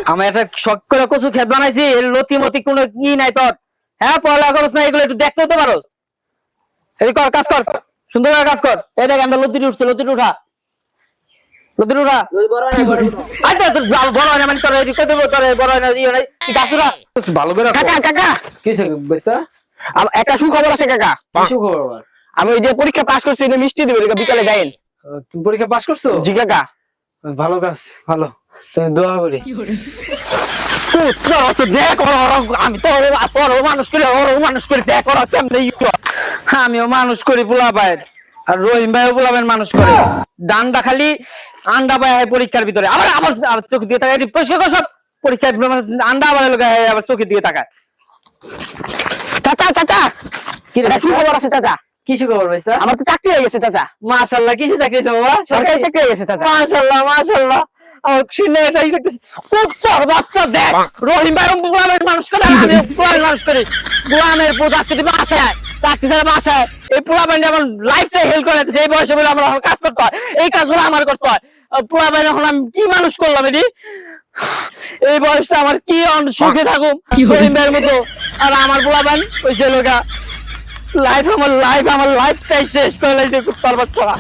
আমি একটা শখ করে কচু ক্ষেত বানাইছি, এর লতি মতি কোনো কি নাই তোর। হ্যাঁ, পড়ালেখা করছ না, এগুলো একটু দেখতে তো পারোস। এই কর, কাজ কর, সুন্দর করে কাজ কর। এই দেখ আমরা লতি উঠছে, লতি উঠা, লতি উঠা। আচ্ছা তোর বড় হয় না মানে তোর এদিকে দেবো, তোর বড় হয় না ইয়ে নাই, গাছুরা ভালো করে। কাকা কাকা কিছু বেসা একটা সুখবর আছে কাকা। কিছু খবর আবার? আমি ওই যে পরীক্ষা পাস করছি, এটা মিষ্টি দেবো বিকালে যাইন। তুমি পরীক্ষা পাস করছো? জি কাকা। ভালো কাজ, ভালো, তুমি দোয়া করি। আমি তো মানুষ করি, ওরও মানুষ করি, দেখ ওরা কেমনে আমিও মানুষ করি পোলা ভাইয়ের, আর রহিম ভাইও পোলা ভাইয়ের মানুষ করে। ডান্ডা খালি আন্ডা পায় পরীক্ষার ভিতরে, আবার আবার আবার চোখ দিয়ে তাকায়, পরিষ্কার কর সব। পরীক্ষায় আন্ডা আবার আবার চোখের দিয়ে তাকায়। চাচা চাচা কি রে সুখবর আছে চাচা। কিছু খবর বেসা? আমার তো চাকরি হয়ে গেছে চাচা। মাশাআল্লাহ, কিসে চাকরি হয়েছে বাবা? সরকারি চাকরি হয়ে গেছে চাচা। মাশাআল্লাহ মাশাআল্লাহ, আমার শুনে এটাই দেখতেছি। কুত্তার বাচ্চা দেখ, রহিম ভাই গোলামের মানুষ করে, আর আমি গোলামের মানুষ করি। গোলামের পুত আজকে তুমি বাসায় চাকরি ছাড়া বাসায়, এই পোলা ব্যান্ডে আমার লাইফটাই হেল্প করে দিচ্ছে। এই বয়সে বলে আমার কাজ করতে হয়, এই কাজগুলো আমার করতে হয়। পোলা ব্যান্ড এখন আমি কি মানুষ করলাম এটি? এই বয়সটা আমার কি সুখে থাকুম রহিম ভাইয়ের মতো, আর আমার পোলা ব্যান্ড ওই যে লোকা লাইফ, আমার লাইফটাই শেষ করে লাগছে কুত্তার বাচ্চারা।